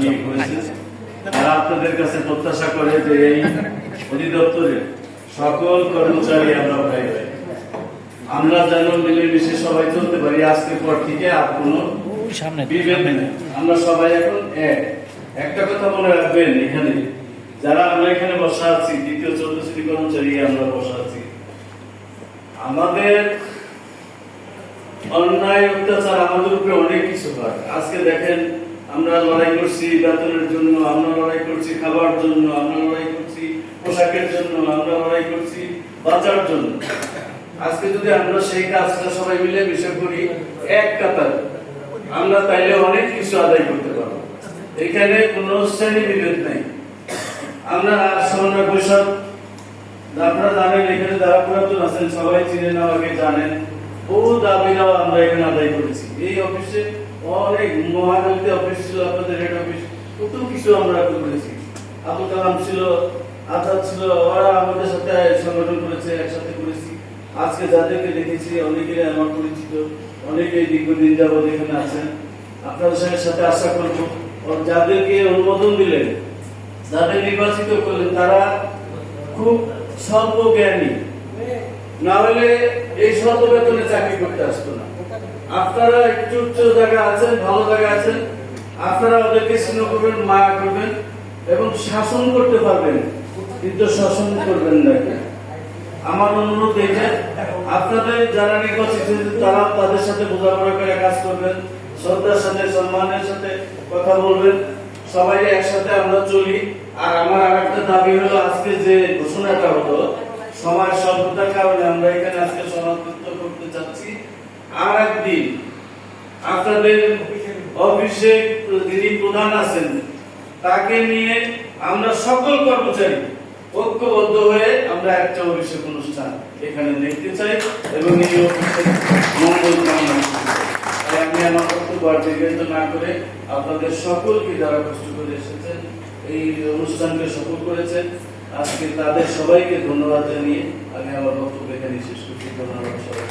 নিয়ে করেছেন। আর আপনাদের কাছে প্রত্যাশা করে যে এই অধিদপ্তরের সকল কর্মচারী আমরা ভাই ভাই আমরা যেন মিলেমিশে সবাই চলতে পারি। আজকের পর থেকে আর কোনো বিভেদ নেই, আমরা সবাই এখন একটা কথা মনে রাখবেন, এখানে যারা আমরা এখানে বসা আছি, দ্বিতীয় 14 শ্রেণী কর্মচারী আমরা বসা আছি, আমাদের অন্যায় অত্যাচার আমাদের উপরে অনেক কিছু হয়। আজকে দেখেন আমরা লড়াই করছি বেতনের জন্য, আমরা লড়াই করছি খাবার জন্য, আমরা লড়াই করছি পোশাকের জন্য, আমরা লড়াই করছি বাঁচার জন্য। আজকে যদি আমরা সেই কাজটা সবাই মিলে বিষয় করি এক কাতার, আমরা তাইলে অনেক কিছু আদায় করতে পারবো। এখানে কোনো শ্রেণী বিভেদ নাই। আমরা সামান্য বৈশাখ, আপনারা জানেন এখানে যারা পুরাতন আছেন সবাই চিনেন, আমাকে জানেন, বহু দাবিরাও আমরা এখানে আদায় করেছি। এই অফিসে অনেক মহানগরীতে অফিস ছিল, আপনাদের হেড অফিস, কত কিছু আমরা করেছি। আবুল কালাম ছিল, আজাদ ছিল, ওরা আমাদের সাথে সংগঠন করেছে, একসাথে করেছি। আজকে যাদেরকে দেখেছি অনেকেই আমার পরিচিত, অনেকেই দীর্ঘদিন যাবৎ এখানে আছেন। আপনাদের সাথে আশা করবো যাদেরকে অনুমোদন দিলেন, যাদের নির্বাচিত করলেন, তারা খুব স্বল্প জ্ঞানী, না হলে এই স্বল্প বেতনে চাকরি করতে আসতো না। আপনারা একটু উচ্চ জায়গায় আছেন, ভালো জায়গায় আছেন, আপনারা ওদেরকে স্নেহ করবেন, মায়া করবেন এবং শাসন করতে পারবেন, কিন্তু শাসন করবেন না। আমার অনুরোধ এই যে আপনাদের যারা নির্বাচিত তারা তাদের সাথে বোঝাপড়া করে কাজ করবেন, শ্রদ্ধার সাথে সম্মানের সাথে কথা বলবেন, সবাই একসাথে আমরা চলি। আর আমার আরেকটা দাবি হলো, আজকে যে ঘোষণাটা হলো সমাজ স্বল্পতার কারণে আমরা এখানে আজকে সমাপ্ত করতে চাচ্ছি। আর একদিন আপনাদের অফিসে যিনি প্রধান আছেন তাকে নিয়ে আমরা সকল কর্মচারী ঐক্যবদ্ধ হয়ে আমরা একটা অভিষেক অনুষ্ঠান এখানে দেখতে চাই এবং এই অফিসের মঙ্গল কামনা করি। আমি আমার বক্তব্য আর দীর্ঘায়িত না করে আপনাদের সকলকে যারা কষ্ট করে এসেছেন, এই অনুষ্ঠানকে সফল করেছেন, আজকে তাদের সবাইকে ধন্যবাদ জানিয়ে আমি আমার বক্তব্য এখানে শেষ করছি। ধন্যবাদ সবাই।